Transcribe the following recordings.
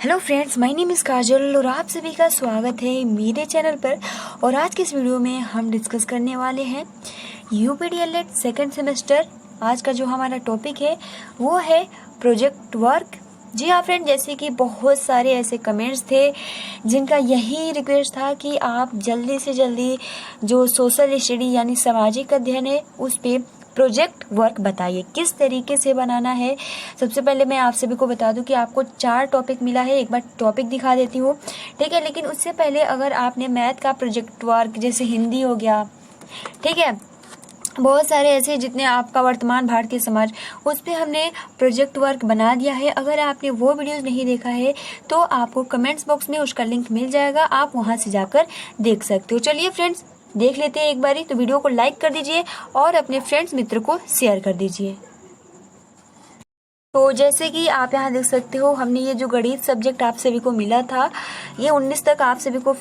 Hello friends, my name is Kajal और आप सभी का स्वागत है मेरे चैनल पर। और आज के इस वीडियो में हम डिस्कस करने वाले हैं यूपीडीएलएड सेकंड सेमेस्टर। आज का जो हमारा टॉपिक है वो है प्रोजेक्ट वर्क। जी हाँ फ्रेंड, जैसे कि बहुत सारे ऐसे कमेंट्स थे जिनका यही रिक्वेस्ट था कि आप जल्दी से जल्दी जो सोशल स्टडी यानी सामाजिक अध्ययन है उस पे प्रोजेक्ट वर्क बताइए किस तरीके से बनाना है। सबसे पहले मैं आप सभी को बता दूं कि आपको 4 टॉपिक मिला है। एक बार टॉपिक दिखा देती हूँ, ठीक है। लेकिन उससे पहले अगर आपने मैथ का प्रोजेक्ट वर्क जैसे हिंदी हो गया, ठीक है, बहुत सारे ऐसे जितने आपका वर्तमान भारतीय समाज, उस पर हमने प्रोजेक्ट वर्क बना दिया है। अगर आपने वो वीडियोस नहीं देखा है तो आपको कमेंट्स बॉक्स में उसका लिंक मिल जाएगा, आप वहां से जाकर देख सकते हो। चलिए फ्रेंड्स, देख लेते हैं एक बारी। तो वीडियो को लाइक कर दीजिए और अपने फ्रेंड्स मित्र को शेयर कर दीजिए। तो जैसे कि आप यहाँ देख सकते हो, हमने ये जो गणित सब्जेक्ट आप सभी को मिला था, ये 19 तक आप सभी को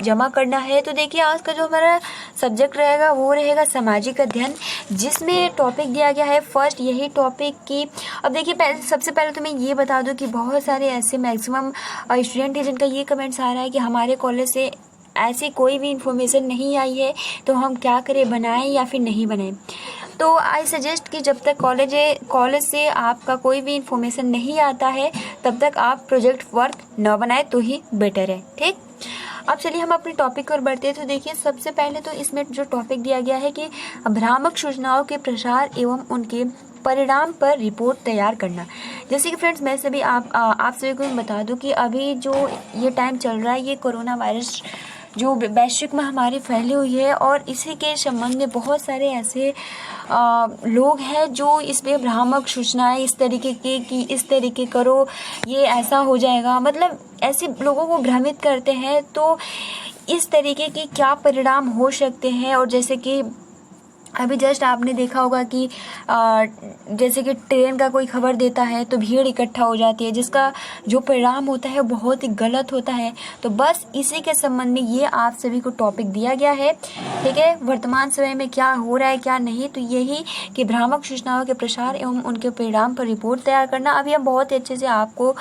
जमा करना है। तो देखिए, आज का जो हमारा सब्जेक्ट रहेगा वो रहेगा सामाजिक अध्ययन, जिसमें टॉपिक दिया गया है फर्स्ट यही टॉपिक की। अब देखिए, सबसे पहले तो मैं ये बता दूं कि बहुत सारे ऐसे मैक्सिमम स्टूडेंट हैं जिनका ये कमेंट्स आ रहा है कि हमारे कॉलेज से ऐसी कोई भी इंफॉर्मेशन नहीं आई है, तो हम क्या करें, बनाएं या फिर नहीं बनाएं। तो आई सजेस्ट कि जब तक कॉलेज से आपका कोई भी इंफॉर्मेशन नहीं आता है तब तक आप प्रोजेक्ट वर्क न बनाएं तो ही बेटर है, ठीक। अब चलिए हम अपने टॉपिक पर बढ़ते हैं। तो देखिए, सबसे पहले तो इसमें जो टॉपिक दिया गया है कि भ्रामक सूचनाओं के प्रसार एवं उनके परिणाम पर रिपोर्ट तैयार करना। जैसे कि फ्रेंड्स, मैं सभी आप सभी को बता दूं कि अभी जो ये टाइम चल रहा है, ये कोरोना वायरस जो वैश्विक महामारी फैली हुई है, और इसी के संबंध में बहुत सारे ऐसे लोग हैं जो इसमें भ्रामक सूचनाएं इस तरीके की कि इस तरीके करो, ये ऐसा हो जाएगा, मतलब ऐसे लोगों को भ्रमित करते हैं। तो इस तरीके की क्या परिणाम हो सकते हैं। और जैसे कि अभी जस्ट आपने देखा होगा कि जैसे कि ट्रेन का कोई खबर देता है तो भीड़ इकट्ठा हो जाती है, जिसका जो परिणाम होता है बहुत ही गलत होता है। तो बस इसी के संबंध में ये आप सभी को टॉपिक दिया गया है, ठीक है। वर्तमान समय में क्या हो रहा है क्या नहीं, तो यही कि भ्रामक सूचनाओं के प्रसार एवं उनके परिणाम पर रिपोर्ट तैयार करना। अभी हम बहुत अच्छे से आपको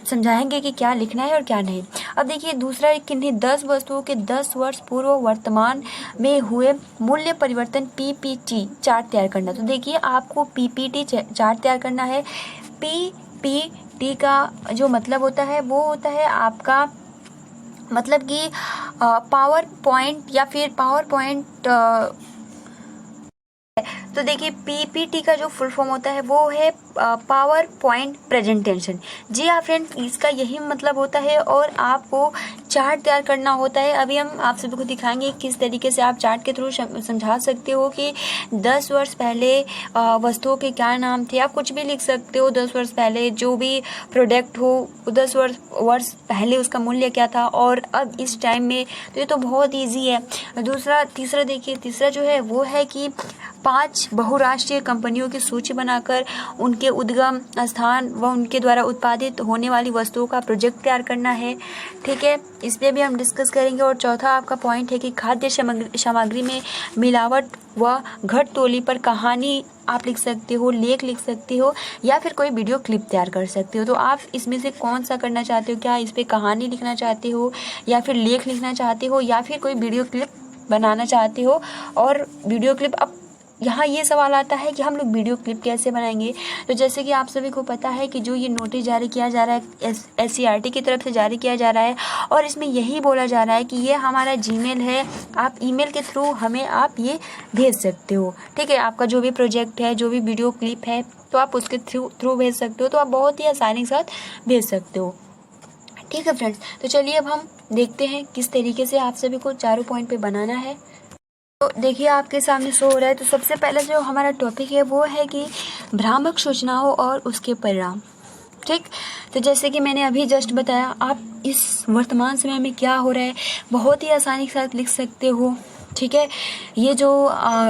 समझाएंगे कि क्या लिखना है और क्या नहीं। अब देखिए, दूसरा किन्हीं 10 वस्तुओं के 10 वर्ष पूर्व वर्तमान में हुए मूल्य परिवर्तन पीपीटी चार्ट तैयार करना। तो देखिए, आपको पीपीटी चार्ट तैयार करना है। पीपीटी का जो मतलब होता है वो होता है आपका मतलब कि पावर पॉइंट या फिर पावर पॉइंट। तो देखिए, पीपीटी का जो फुल फॉर्म होता है वो है पावर पॉइंट प्रेजेंटेशन। जी हाँ फ्रेंड्स, इसका यही मतलब होता है और आपको चार्ट तैयार करना होता है। अभी हम आप सभी को दिखाएंगे किस तरीके से आप चार्ट के थ्रू समझा सकते हो कि 10 वर्ष पहले वस्तुओं के क्या नाम थे। आप कुछ भी लिख सकते हो, 10 वर्ष पहले जो भी प्रोडक्ट हो 10 वर्ष पहले उसका मूल्य क्या था और अब इस टाइम में। तो ये तो बहुत ईजी है। तीसरा देखिए, तीसरा जो है वो है कि 5 बहुराष्ट्रीय कंपनियों की सूची बनाकर उनके उद्गम स्थान व उनके द्वारा उत्पादित होने वाली वस्तुओं का प्रोजेक्ट तैयार करना है, ठीक है। इस पे भी हम डिस्कस करेंगे। और चौथा आपका पॉइंट है कि खाद्य सामग्री में मिलावट व घटतोली पर कहानी आप लिख सकते हो, लेख लिख सकते हो या फिर कोई वीडियो क्लिप तैयार कर सकते हो। तो आप इसमें से कौन सा करना चाहते हो, क्या इस पे कहानी लिखना चाहते हो या फिर लेख लिखना चाहते हो या फिर कोई वीडियो क्लिप बनाना चाहते हो। और वीडियो क्लिप, अब यहाँ ये सवाल आता है कि हम लोग वीडियो क्लिप कैसे बनाएंगे। तो जैसे कि आप सभी को पता है कि जो ये नोटिस जारी किया जा रहा है SCERT की तरफ से जारी किया जा रहा है, और इसमें यही बोला जा रहा है कि ये हमारा जीमेल है, आप ईमेल के थ्रू हमें आप ये भेज सकते हो, ठीक है। आपका जो भी प्रोजेक्ट है, जो भी वीडियो क्लिप है, तो आप उसके थ्रू भेज सकते हो। तो आप बहुत ही आसानी के साथ भेज सकते हो, ठीक है फ्रेंड्स। तो चलिए अब हम देखते हैं किस तरीके से आप सभी को चारों पॉइंट पे बनाना है। तो देखिए, आपके सामने शो हो रहा है। तो सबसे पहले जो हमारा टॉपिक है वो है कि भ्रामक सूचनाओं और उसके परिणाम, ठीक। तो जैसे कि मैंने अभी जस्ट बताया, आप इस वर्तमान समय में क्या हो रहा है बहुत ही आसानी के साथ लिख सकते हो, ठीक है। ये जो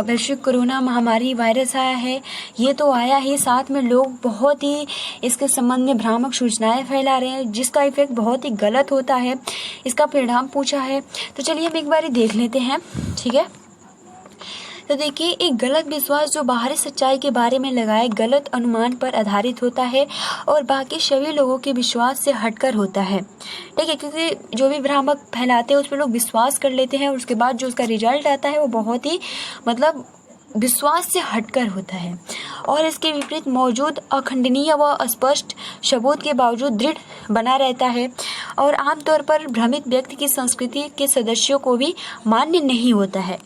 वैश्विक कोरोना महामारी वायरस आया है, ये तो आया ही, साथ में लोग बहुत ही इसके संबंध में भ्रामक सूचनाएं फैला रहे हैं, जिसका इफेक्ट बहुत ही गलत होता है। इसका परिणाम पूछा है, तो चलिए हम एक बार देख लेते हैं, ठीक है। तो देखिए, एक गलत विश्वास जो बाहरी सच्चाई के बारे में लगाए गलत अनुमान पर आधारित होता है और बाकी सभी लोगों के विश्वास से हटकर होता है। ठीक है, क्योंकि जो भी भ्रामक फैलाते हैं उस पर लोग विश्वास कर लेते हैं और उसके बाद जो उसका रिजल्ट आता है वो बहुत ही मतलब विश्वास से हटकर होता है। और इसके विपरीत मौजूद अखंडनीय व अस्पष्ट सबूत के बावजूद दृढ़ बना रहता है और आमतौर पर भ्रमित व्यक्ति की संस्कृति के सदस्यों को भी मान्य नहीं होता है।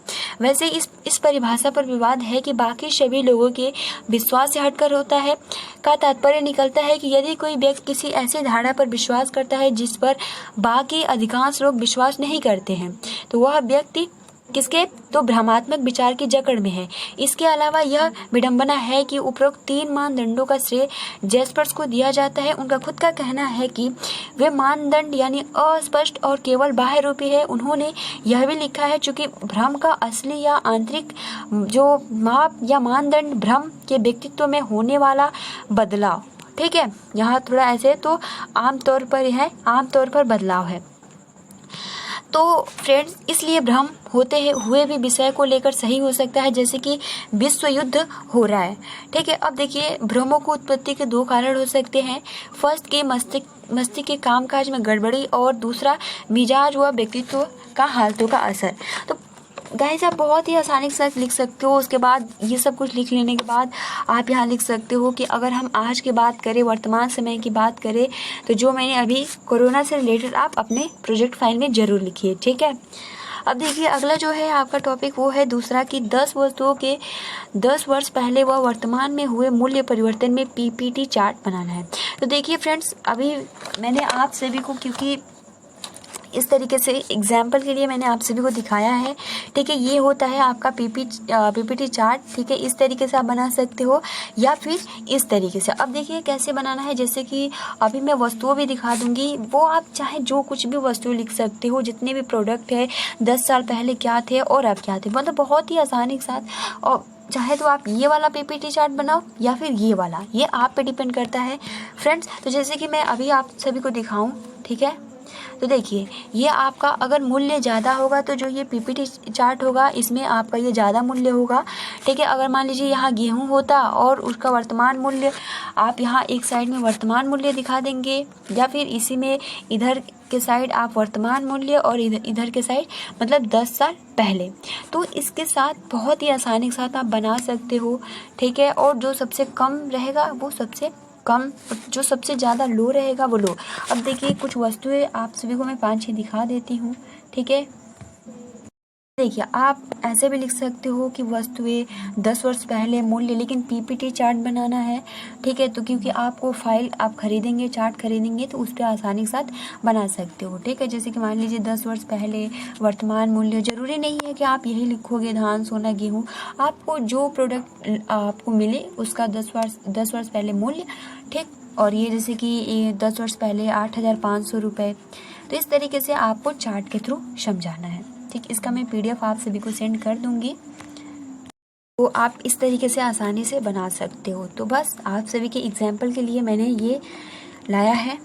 वैसे इस परिभाषा पर विवाद है कि बाकी सभी लोगों के विश्वास से हटकर होता है का तात्पर्य निकलता है कि यदि कोई व्यक्ति किसी ऐसी धारणा पर विश्वास करता है जिस पर बाकी अधिकांश लोग विश्वास नहीं करते हैं तो वह व्यक्ति किसके तो भ्रमात्मक विचार की जकड़ में है। इसके अलावा यह विडंबना है कि उपरोक्त 3 मानदंडों का श्रेय जैस्पर्स को दिया जाता है। उनका खुद का कहना है कि वे मानदंड यानी अस्पष्ट और केवल बाह्य रूपी है। उन्होंने यह भी लिखा है चूंकि भ्रम का असली या आंतरिक जो माप या मानदंड भ्रम के व्यक्तित्व में होने वाला बदलाव, ठीक है, यहाँ थोड़ा ऐसे तो आमतौर पर बदलाव है। तो फ्रेंड्स, इसलिए भ्रम होते हुए भी विषय को लेकर सही हो सकता है, जैसे कि विश्व युद्ध हो रहा है। ठीक है, अब देखिए, भ्रमों को उत्पत्ति के 2 कारण हो सकते हैं। फर्स्ट के मस्तिष्क के कामकाज में गड़बड़ी और दूसरा मिजाज व व्यक्तित्व का हालतों का असर। तो गाइस, आप बहुत ही आसानी से लिख सकते हो। उसके बाद ये सब कुछ लिख लेने के बाद आप यहाँ लिख सकते हो कि अगर हम आज की बात करें, वर्तमान समय की बात करें, तो जो मैंने अभी कोरोना से रिलेटेड आप अपने प्रोजेक्ट फाइल में ज़रूर लिखिए। ठीक है, अब देखिए, अगला जो है आपका टॉपिक वो है दूसरा कि 10 वस्तुओं के 10 वर्ष पहले व वर्तमान में हुए मूल्य परिवर्तन में पीपीटी चार्ट बनाना है। तो देखिए फ्रेंड्स, अभी मैंने आप सभी को, क्योंकि इस तरीके से एग्जाम्पल के लिए मैंने आप सभी को दिखाया है। ठीक है, ये होता है आपका पीपीटी चार्ट। ठीक है, इस तरीके से आप बना सकते हो या फिर इस तरीके से। अब देखिए कैसे बनाना है, जैसे कि अभी मैं वस्तुओं भी दिखा दूंगी, वो आप चाहे जो कुछ भी वस्तु लिख सकते हो, जितने भी प्रोडक्ट है 10 साल पहले क्या थे और अब क्या थे, मतलब बहुत ही आसानी के साथ। और चाहे तो आप ये वाला पीपीटी चार्ट बनाओ या फिर ये वाला, ये आप पे डिपेंड करता है फ्रेंड्स। तो जैसे कि मैं अभी आप सभी को दिखाऊं, ठीक है, तो देखिए, ये आपका अगर मूल्य ज़्यादा होगा तो जो ये पीपीटी चार्ट होगा इसमें आपका ये ज़्यादा मूल्य होगा। ठीक है, अगर मान लीजिए यहाँ गेहूं होता और उसका वर्तमान मूल्य, आप यहाँ एक साइड में वर्तमान मूल्य दिखा देंगे या फिर इसी में इधर के साइड आप वर्तमान मूल्य और इधर के साइड मतलब 10 साल पहले। तो इसके साथ बहुत ही आसानी के साथ आप बना सकते हो। ठीक है, और जो सबसे कम रहेगा वो सबसे कम, जो सबसे ज़्यादा लो रहेगा वो लो। अब देखिए, कुछ वस्तुएं आप सभी को मैं 5-6 दिखा देती हूँ। ठीक है, देखिए, आप ऐसे भी लिख सकते हो कि वस्तुएं 10 वर्ष पहले मूल्य, लेकिन पीपीटी चार्ट बनाना है। ठीक है, तो क्योंकि आपको फाइल आप खरीदेंगे, चार्ट खरीदेंगे, तो उस पर आसानी के साथ बना सकते हो। ठीक है, जैसे कि मान लीजिए 10 वर्ष पहले वर्तमान मूल्य, जरूरी नहीं है कि आप यही लिखोगे धान सोना गेहूँ, आपको जो प्रोडक्ट आपको मिले उसका 10 वर्ष पहले मूल्य। ठीक, और ये जैसे कि ये 10 वर्ष पहले 8,500 रुपये। तो इस तरीके से आपको चार्ट के थ्रू समझाना है। ठीक, इसका मैं पीडीएफ आप सभी को सेंड कर दूंगी, तो आप इस तरीके से आसानी से बना सकते हो। तो बस आप सभी के एग्जाम्पल के लिए मैंने ये लाया है।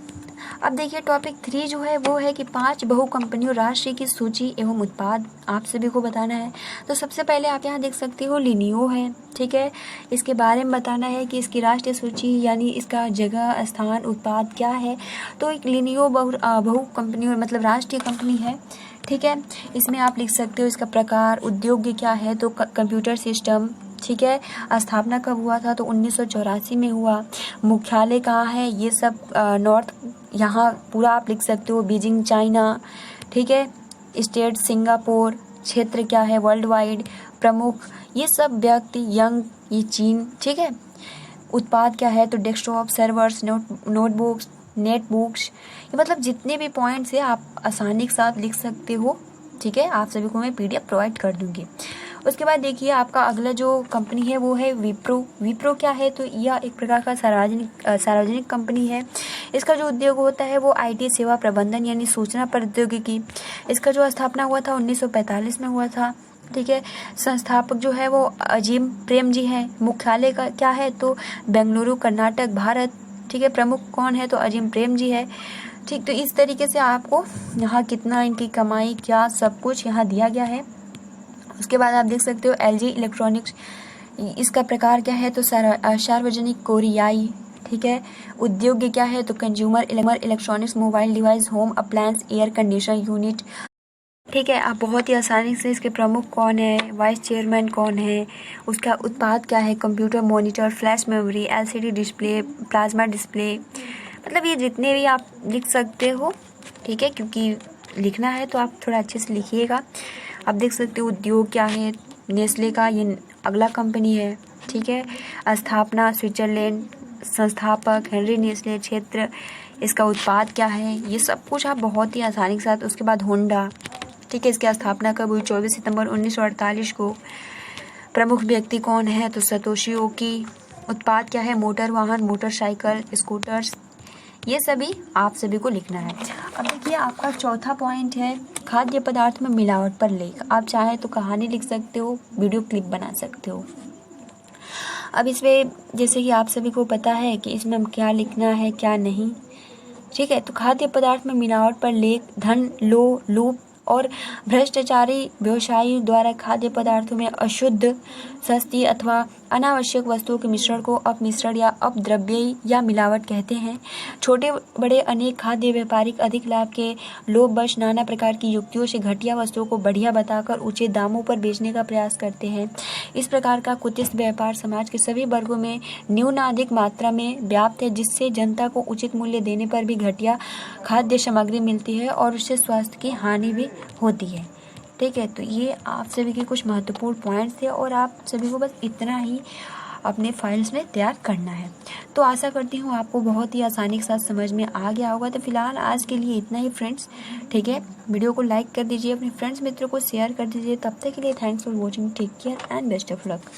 अब देखिए, टॉपिक 3 जो है वो है कि 5 बहु कंपनियों राष्ट्रीय की सूची एवं उत्पाद आप सभी को बताना है। तो सबसे पहले आप यहाँ देख सकते हो लिनियो है। ठीक है, इसके बारे में बताना है कि इसकी राष्ट्रीय सूची यानी इसका जगह, स्थान, उत्पाद क्या है। तो एक लिनियो बहु कंपनियों मतलब राष्ट्रीय कंपनी है। ठीक है, इसमें आप लिख सकते हो इसका प्रकार, उद्योग क्या है तो कंप्यूटर सिस्टम। ठीक है, स्थापना कब हुआ था तो 1984 में हुआ। मुख्यालय कहाँ है, ये सब नॉर्थ, यहाँ पूरा आप लिख सकते हो, बीजिंग चाइना। ठीक है, स्टेट सिंगापुर, क्षेत्र क्या है वर्ल्ड वाइड, प्रमुख ये सब व्यक्ति यंग ये चीन। ठीक है, उत्पाद क्या है तो डेस्कटॉप, सर्वर्स, नोटबुक्स, नेटबुक्स, ये मतलब जितने भी पॉइंट्स है आप आसानी के साथ लिख सकते हो। ठीक है, आप सभी को मैं पीडीएफ प्रोवाइड कर दूंगी। उसके बाद देखिए, आपका अगला जो कंपनी है वो है विप्रो। विप्रो क्या है तो यह एक प्रकार का सार्वजनिक कंपनी है। इसका जो उद्योग होता है वो आईटी सेवा प्रबंधन यानी सूचना प्रौद्योगिकी। इसका जो स्थापना हुआ था 1945 में हुआ था। ठीक है, संस्थापक जो है वो अजीम प्रेम जी है। मुख्यालय का क्या है तो बेंगलुरु, कर्नाटक, भारत। ठीक है, प्रमुख कौन है तो अजीम प्रेम जी है। ठीक, तो इस तरीके से आपको यहाँ कितना इनकी कमाई क्या सब कुछ यहाँ दिया गया है। उसके बाद आप देख सकते हो LG इलेक्ट्रॉनिक्स, इसका प्रकार क्या है तो सार्वजनिक कोरियाई, ठीक है। उद्योग क्या है तो consumer electronics, mobile device, home appliance, air conditioner unit, ठीक है। आप बहुत ही आसानी से इसके प्रमुख कौन है, वाइस चेयरमैन कौन है, उसका उत्पाद क्या है, computer monitor, flash memory, LCD display, plasma display, मतलब ये जितने भी आप लिख सकते हो, ठीक है, क्योंकि लिखना है तो आप थोड़ा अच्छे से लिखिएगा। आप देख सकते हो उद्योग क्या है, नेस्ले का ये अगला कंपनी है, ठीक है। स्थापना स्विट्जरलैंड, संस्थापक हेनरी नेस्ले, क्षेत्र इसका उत्पाद क्या है, ये सब कुछ आप बहुत ही आसानी के साथ। उसके बाद होंडा, ठीक है, इसकी स्थापना कब हुई 24 सितंबर 1948 को। प्रमुख व्यक्ति कौन है तो सतोशी ओकी। उत्पाद क्या है, मोटर वाहन, मोटरसाइकिल, स्कूटर्स, ये सभी आप सभी को लिखना है। अब देखिए आपका चौथा पॉइंट है खाद्य पदार्थ में मिलावट पर लेख। आप चाहें तो कहानी लिख सकते हो, वीडियो क्लिप बना सकते हो। अब इसमें जैसे कि आप सभी को पता है कि इसमें हम क्या लिखना है क्या नहीं, ठीक है। तो खाद्य पदार्थ में मिलावट पर लेख, धन लूप और भ्रष्टाचारी व्यवसायियों द्वारा खाद्य पदार्थों में अशुद्ध, सस्ती अथवा अनावश्यक वस्तुओं के मिश्रण को अपमिश्रण या अपद्रव्य या मिलावट कहते हैं। छोटे बड़े अनेक खाद्य व्यापारिक अधिक लाभ के लोभवश नाना प्रकार की युक्तियों से घटिया वस्तुओं को बढ़िया बताकर ऊंचे दामों पर बेचने का प्रयास करते हैं। इस प्रकार का कुत्सित व्यापार समाज के सभी वर्गों में न्यूनाधिक मात्रा में व्याप्त है, जिससे जनता को उचित मूल्य देने पर भी घटिया खाद्य सामग्री मिलती है और उससे स्वास्थ्य की हानि भी होती है, ठीक है। तो ये आप सभी के कुछ महत्वपूर्ण पॉइंट्स थे और आप सभी को बस इतना ही अपने फाइल्स में तैयार करना है। तो आशा करती हूँ आपको बहुत ही आसानी के साथ समझ में आ गया होगा। तो फिलहाल आज के लिए इतना ही फ्रेंड्स, ठीक है। वीडियो को लाइक कर दीजिए, अपने फ्रेंड्स मित्रों को शेयर कर दीजिए। तब तक के लिए thanks for watching, take care and best of luck.